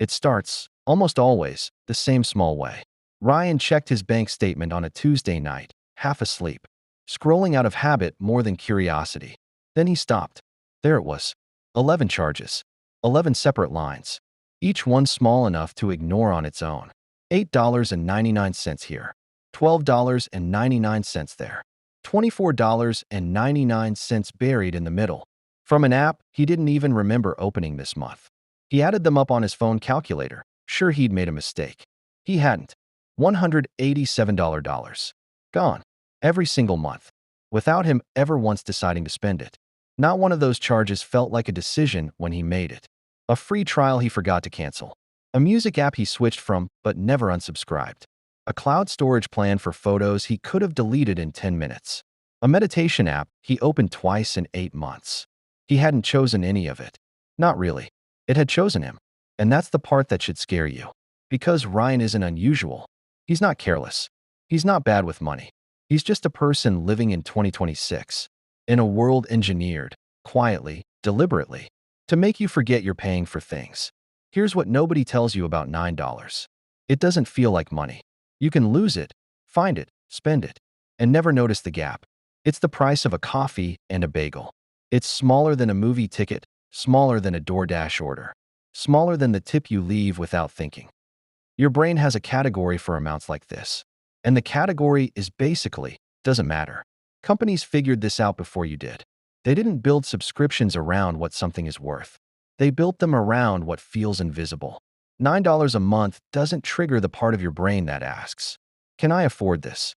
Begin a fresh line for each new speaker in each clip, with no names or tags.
It starts, almost always, the same small way. Ryan checked his bank statement on a Tuesday night, half asleep, scrolling out of habit more than curiosity. Then he stopped. There it was. 11 charges. 11 separate lines. Each one small enough to ignore on its own. $8.99 here. $12.99 there. $24.99 buried in the middle. From an app he didn't even remember opening this month. He added them up on his phone calculator, sure he'd made a mistake. He hadn't. $187. Gone. Every single month. Without him ever once deciding to spend it. Not one of those charges felt like a decision when he made it. A free trial he forgot to cancel. A music app he switched from but never unsubscribed. A cloud storage plan for photos he could have deleted in 10 minutes. A meditation app he opened twice in 8 months. He hadn't chosen any of it. Not really. It had chosen him. And that's the part that should scare you. Because Ryan isn't unusual. He's not careless. He's not bad with money. He's just a person living in 2026. In a world engineered, quietly, deliberately, to make you forget you're paying for things. Here's what nobody tells you about $9. It doesn't feel like money. You can lose it, find it, spend it, and never notice the gap. It's the price of a coffee and a bagel. It's smaller than a movie ticket, smaller than a DoorDash order, smaller than the tip you leave without thinking. Your brain has a category for amounts like this. And the category is basically, doesn't matter. Companies figured this out before you did. They didn't build subscriptions around what something is worth. They built them around what feels invisible. $9 a month doesn't trigger the part of your brain that asks, can I afford this?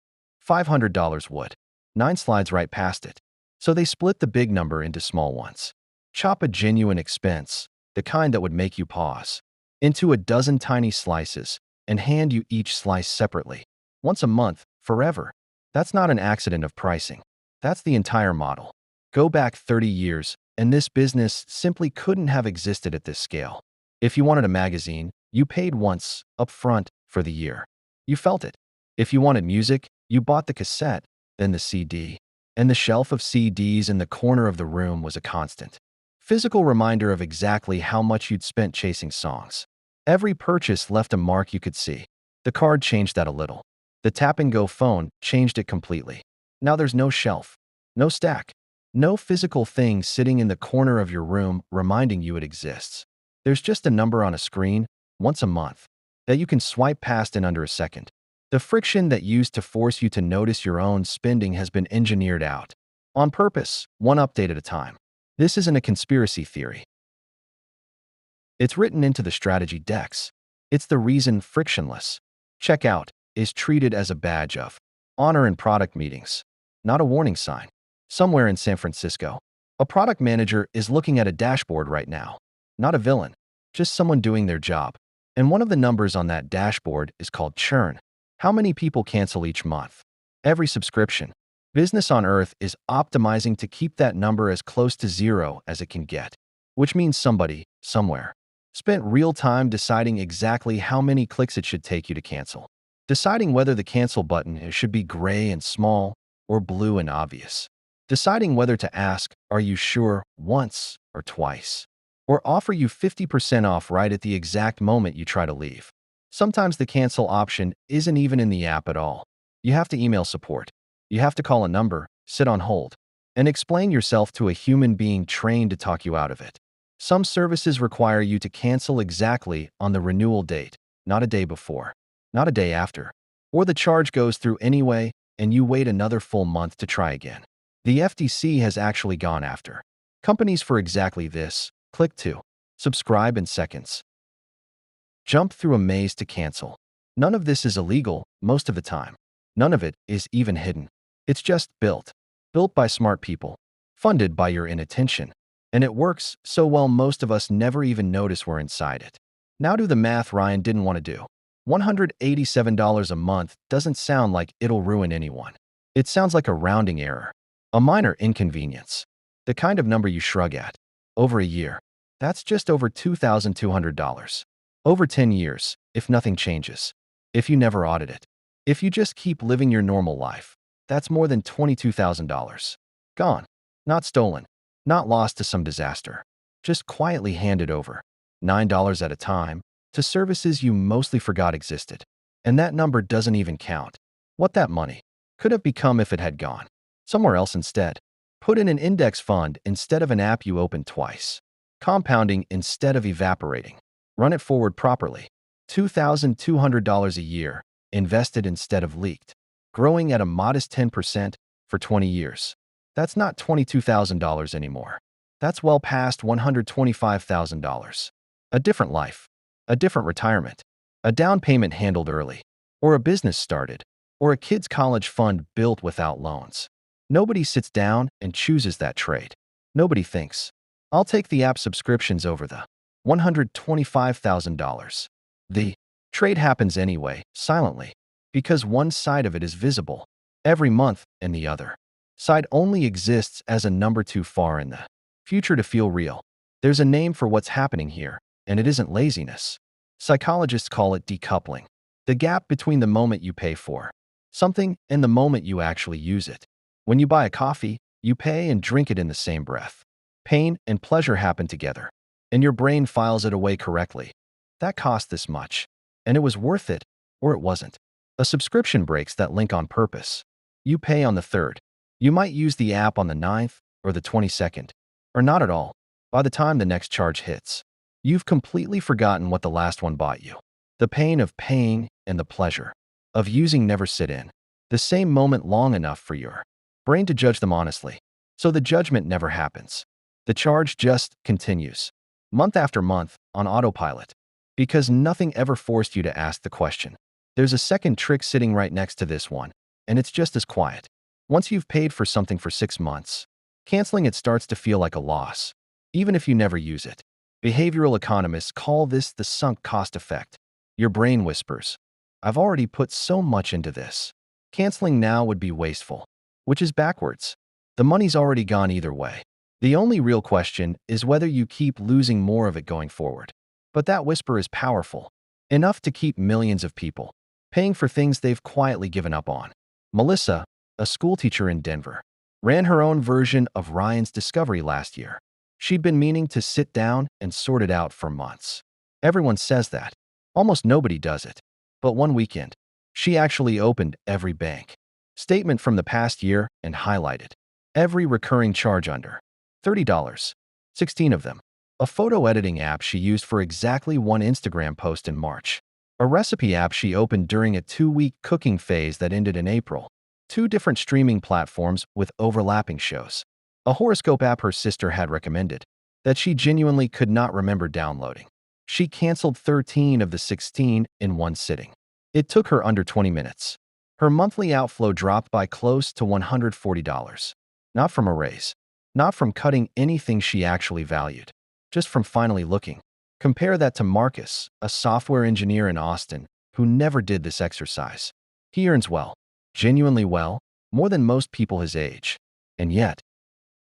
$500 would. 9 slides right past it. So they split the big number into small ones. Chop a genuine expense, the kind that would make you pause, into a dozen tiny slices and hand you each slice separately. Once a month, forever. That's not an accident of pricing. That's the entire model. Go back 30 years, and this business simply couldn't have existed at this scale. If you wanted a magazine, you paid once, up front, for the year. You felt it. If you wanted music, you bought the cassette, then the CD. And the shelf of CDs in the corner of the room was a constant. Physical reminder of exactly how much you'd spent chasing songs. Every purchase left a mark you could see. The card changed that a little. The tap-and-go phone changed it completely. Now there's no shelf, no stack, no physical thing sitting in the corner of your room reminding you it exists. There's just a number on a screen, once a month, that you can swipe past in under a second. The friction that used to force you to notice your own spending has been engineered out. On purpose, one update at a time. This isn't a conspiracy theory. It's written into the strategy decks. It's the reason frictionless checkout is treated as a badge of honor in product meetings, not a warning sign. Somewhere in San Francisco, a product manager is looking at a dashboard right now. Not a villain, just someone doing their job. And one of the numbers on that dashboard is called churn. How many people cancel each month? Every subscription. Business on Earth is optimizing to keep that number as close to zero as it can get, which means somebody, somewhere, spent real time deciding exactly how many clicks it should take you to cancel. Deciding whether the cancel button should be gray and small or blue and obvious. Deciding whether to ask, are you sure, once or twice? Or offer you 50% off right at the exact moment you try to leave. Sometimes the cancel option isn't even in the app at all. You have to email support. You have to call a number, sit on hold, and explain yourself to a human being trained to talk you out of it. Some services require you to cancel exactly on the renewal date, not a day before, not a day after. Or the charge goes through anyway, and you wait another full month to try again. The FTC has actually gone after companies for exactly this. Click to subscribe in seconds. Jump through a maze to cancel. None of this is illegal most of the time. None of it is even hidden. It's just built by smart people, funded by your inattention. And it works so well most of us never even notice we're inside it. Now do the math Ryan didn't want to do. $187 a month doesn't sound like it'll ruin anyone. It sounds like a rounding error, a minor inconvenience, the kind of number you shrug at. Over a year, that's just over $2,200. Over 10 years, if nothing changes, if you never audit it, if you just keep living your normal life, that's more than $22,000. Gone. Not stolen. Not lost to some disaster. Just quietly handed over. $9 at a time, to services you mostly forgot existed. And that number doesn't even count what that money could have become if it had gone somewhere else instead. Put in an index fund instead of an app you opened twice. Compounding instead of evaporating. Run it forward properly. $2,200 a year, invested instead of leaked. Growing at a modest 10% for 20 years. That's not $22,000 anymore. That's well past $125,000. A different life. A different retirement. A down payment handled early. Or a business started. Or a kid's college fund built without loans. Nobody sits down and chooses that trade. Nobody thinks, I'll take the app subscriptions over the $125,000. The trade happens anyway, silently, because one side of it is visible every month and the other side only exists as a number too far in the future to feel real. There's a name for what's happening here, and it isn't laziness. Psychologists call it decoupling. The gap between the moment you pay for something and the moment you actually use it. When you buy a coffee, you pay and drink it in the same breath. Pain and pleasure happen together, and your brain files it away correctly. That cost this much, and it was worth it, or it wasn't. A subscription breaks that link on purpose. You pay on the 3rd. You might use the app on the 9th or the 22nd, or not at all. By the time the next charge hits, you've completely forgotten what the last one bought you. The pain of paying and the pleasure of using never sit in the same moment long enough for your brain to judge them honestly. So the judgment never happens. The charge just continues, month after month, on autopilot, because nothing ever forced you to ask the question. There's a second trick sitting right next to this one, and it's just as quiet. Once you've paid for something for 6 months, canceling it starts to feel like a loss, even if you never use it. Behavioral economists call this the sunk cost effect. Your brain whispers, I've already put so much into this. Canceling now would be wasteful, which is backwards. The money's already gone either way. The only real question is whether you keep losing more of it going forward. But that whisper is powerful, enough to keep millions of people paying for things they've quietly given up on. Melissa, a schoolteacher in Denver, ran her own version of Ryan's discovery last year. She'd been meaning to sit down and sort it out for months. Everyone says that. Almost nobody does it. But one weekend, she actually opened every bank statement from the past year and highlighted every recurring charge under $30, 16 of them. A photo editing app she used for exactly one Instagram post in March. A recipe app she opened during a 2-week cooking phase that ended in April. 2 different streaming platforms with overlapping shows. A horoscope app her sister had recommended that she genuinely could not remember downloading. She canceled 13 of the 16 in one sitting. It took her under 20 minutes. Her monthly outflow dropped by close to $140. Not from a raise. Not from cutting anything she actually valued. Just from finally looking. Compare that to Marcus, a software engineer in Austin, who never did this exercise. He earns well. Genuinely well, more than most people his age. And yet,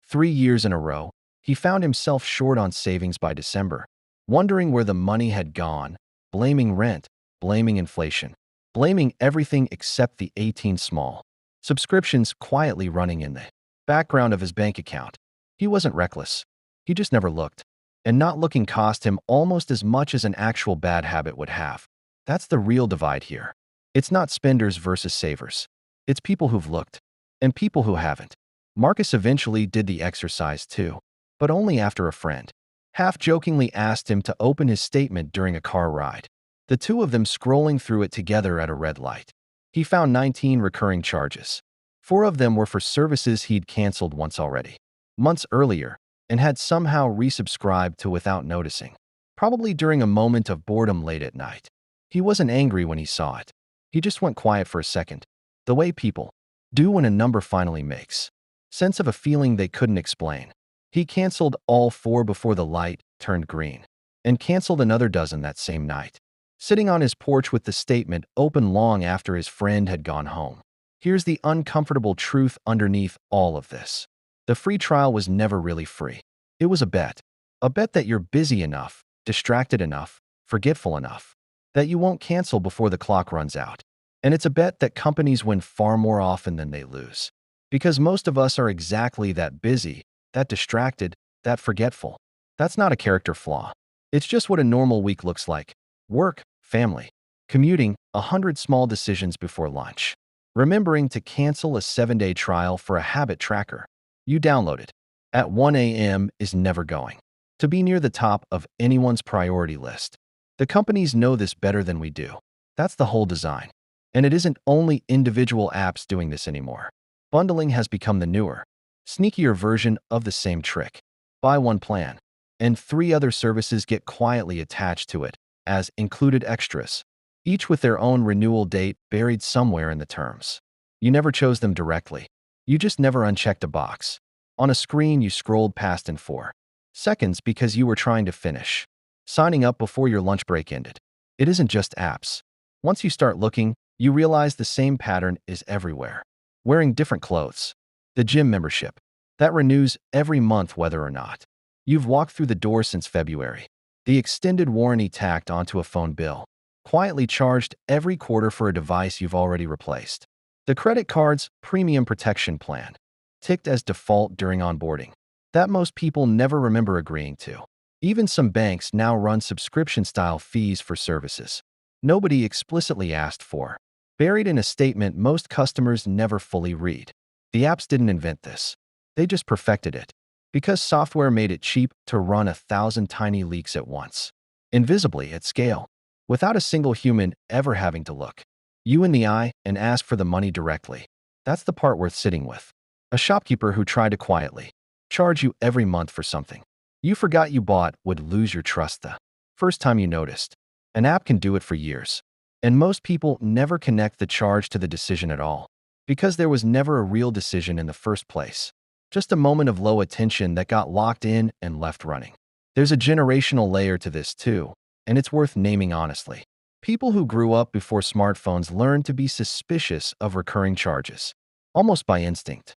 3 years in a row, he found himself short on savings by December, wondering where the money had gone, blaming rent, blaming inflation, blaming everything except the 18 small subscriptions quietly running in the background of his bank account. He wasn't reckless. He just never looked. And not looking cost him almost as much as an actual bad habit would have. That's the real divide here. It's not spenders versus savers. It's people who've looked and people who haven't. Marcus eventually did the exercise too, but only after a friend half-jokingly asked him to open his statement during a car ride. The two of them scrolling through it together at a red light. He found 19 recurring charges. 4 of them were for services he'd canceled once already, months earlier, and had somehow resubscribed to without noticing, probably during a moment of boredom late at night. He wasn't angry when he saw it. He just went quiet for a second, the way people do when a number finally makes sense of a feeling they couldn't explain. He canceled all 4 before the light turned green, and canceled another dozen that same night, sitting on his porch with the statement open long after his friend had gone home. Here's the uncomfortable truth underneath all of this. The free trial was never really free. It was a bet. A bet that you're busy enough, distracted enough, forgetful enough, that you won't cancel before the clock runs out. And it's a bet that companies win far more often than they lose. Because most of us are exactly that busy, that distracted, that forgetful. That's not a character flaw. It's just what a normal week looks like. work, family, commuting, 100 small decisions before lunch. Remembering to cancel a 7-day trial for a habit tracker you downloaded at 1 a.m. is never going to be near the top of anyone's priority list. The companies know this better than we do. That's the whole design. And it isn't only individual apps doing this anymore. Bundling has become the newer, sneakier version of the same trick. Buy one plan, and 3 other services get quietly attached to it as included extras, each with their own renewal date buried somewhere in the terms. You never chose them directly. You just never unchecked a box. On a screen you scrolled past in 4 seconds because you were trying to finish signing up before your lunch break ended. It isn't just apps. Once you start looking, you realize the same pattern is everywhere. Wearing different clothes. The gym membership. That renews every month whether or not you've walked through the door since February. The extended warranty tacked onto a phone bill. Quietly charged every quarter for a device you've already replaced. The credit card's premium protection plan. Ticked as default during onboarding. That most people never remember agreeing to. Even some banks now run subscription-style fees for services nobody explicitly asked for, buried in a statement most customers never fully read. The apps didn't invent this. They just perfected it. Because software made it cheap to run 1,000 tiny leaks at once. Invisibly at scale. Without a single human ever having to look you in the eye and ask for the money directly. That's the part worth sitting with. A shopkeeper who tried to quietly charge you every month for something you forgot you bought would lose your trust the first time you noticed. An app can do it for years. And most people never connect the charge to the decision at all. Because there was never a real decision in the first place. Just a moment of low attention that got locked in and left running. There's a generational layer to this too, and it's worth naming honestly. People who grew up before smartphones learned to be suspicious of recurring charges, almost by instinct.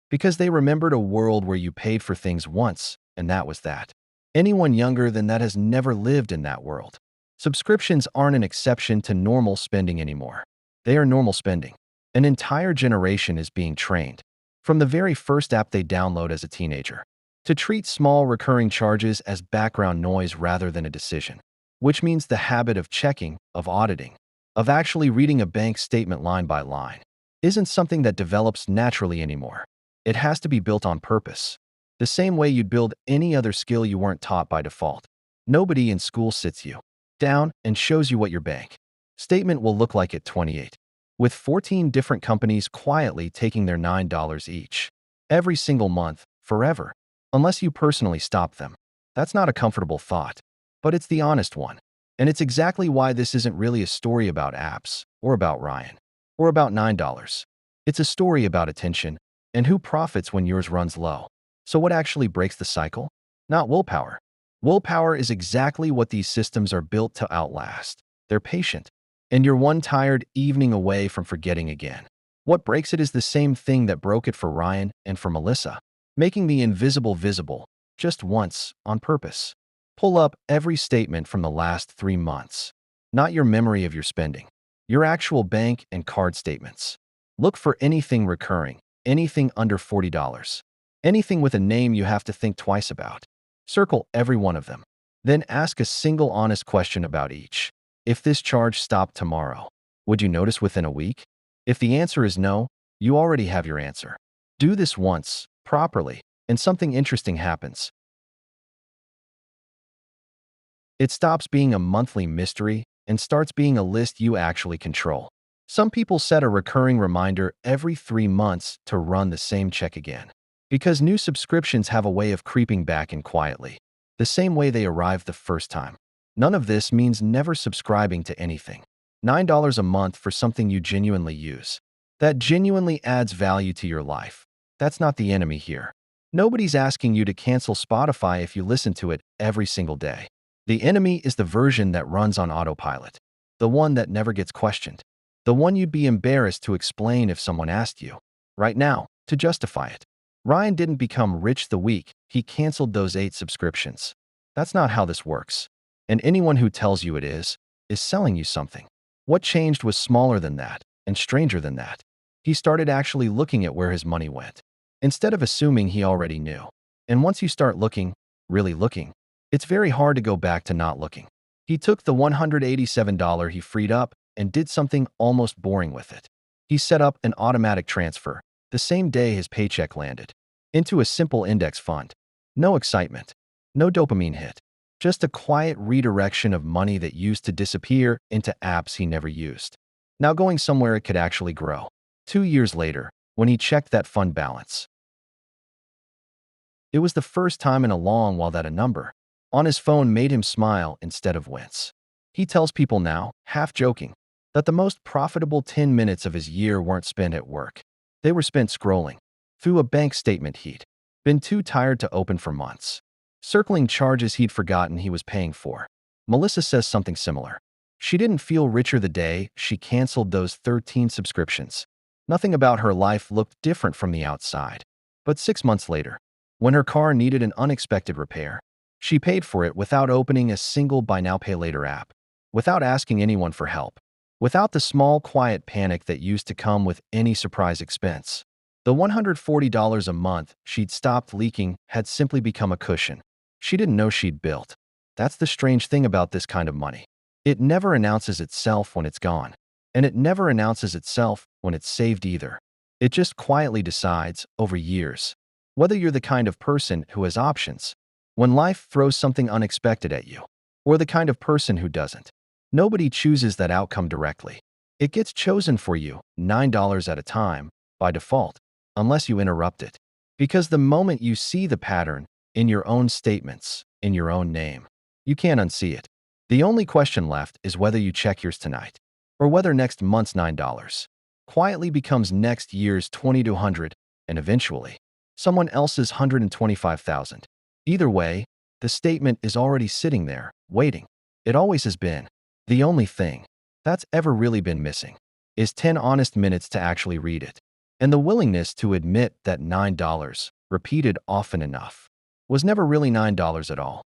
Because they remembered a world where you paid for things once, and that was that. Anyone younger than that has never lived in that world. Subscriptions aren't an exception to normal spending anymore. They are normal spending. An entire generation is being trained, from the very first app they download as a teenager, to treat small recurring charges as background noise rather than a decision. Which means the habit of checking, of auditing, of actually reading a bank statement line by line, isn't something that develops naturally anymore. It has to be built on purpose. The same way you'd build any other skill you weren't taught by default. Nobody in school sits you down and shows you what your bank statement will look like at 28. With 14 different companies quietly taking their $9 each. Every single month, forever. Unless you personally stop them. That's not a comfortable thought. But it's the honest one. And it's exactly why this isn't really a story about apps, or about Ryan, or about $9. It's a story about attention, and who profits when yours runs low. So what actually breaks the cycle? Not willpower. Willpower is exactly what these systems are built to outlast. They're patient. And you're one tired evening away from forgetting again. What breaks it is the same thing that broke it for Ryan and for Melissa. Making the invisible visible, just once, on purpose. Pull up every statement from the last 3 months. Not your memory of your spending. Your actual bank and card statements. Look for anything recurring, anything under $40. Anything with a name you have to think twice about. Circle every one of them. Then ask a single honest question about each. If this charge stopped tomorrow, would you notice within a week? If the answer is no, you already have your answer. Do this once, properly, and something interesting happens. It stops being a monthly mystery and starts being a list you actually control. Some people set a recurring reminder every 3 months to run the same check again. Because new subscriptions have a way of creeping back in quietly, the same way they arrived the first time. None of this means never subscribing to anything. $9 a month for something you genuinely use. That genuinely adds value to your life. That's not the enemy here. Nobody's asking you to cancel Spotify if you listen to it every single day. The enemy is the version that runs on autopilot. The one that never gets questioned. The one you'd be embarrassed to explain if someone asked you. Right now, to justify it. Ryan didn't become rich the week he canceled those 8 subscriptions. That's not how this works. And anyone who tells you it is selling you something. What changed was smaller than that, and stranger than that. He started actually looking at where his money went, instead of assuming he already knew. And once you start looking, really looking, it's very hard to go back to not looking. He took the $187 he freed up and did something almost boring with it. He set up an automatic transfer, the same day his paycheck landed, into a simple index fund. No excitement, no dopamine hit, just a quiet redirection of money that used to disappear into apps he never used. Now going somewhere it could actually grow. 2 years later, when he checked that fund balance, it was the first time in a long while that a number on his phone made him smile instead of wince. He tells people now, half joking, that the most profitable 10 minutes of his year weren't spent at work. They were spent scrolling through a bank statement he'd been too tired to open for months, circling charges he'd forgotten he was paying for. Melissa says something similar. She didn't feel richer the day she canceled those 13 subscriptions. Nothing about her life looked different from the outside. But 6 months later, when her car needed an unexpected repair, she paid for it without opening a single Buy Now Pay Later app, without asking anyone for help, without the small quiet panic that used to come with any surprise expense. The $140 a month she'd stopped leaking had simply become a cushion she didn't know she'd built. That's the strange thing about this kind of money. It never announces itself when it's gone, and it never announces itself when it's saved either. It just quietly decides, over years, whether you're the kind of person who has options when life throws something unexpected at you, or the kind of person who doesn't. Nobody chooses that outcome directly. It gets chosen for you, $9 at a time, by default, unless you interrupt it. Because the moment you see the pattern in your own statements, in your own name, you can't unsee it. The only question left is whether you check yours tonight, or whether next month's $9 quietly becomes next year's $2,200, and eventually, someone else's $125,000. Either way, the statement is already sitting there, waiting. It always has been. The only thing that's ever really been missing is 10 honest minutes to actually read it, and the willingness to admit that $9, repeated often enough, was never really $9 at all.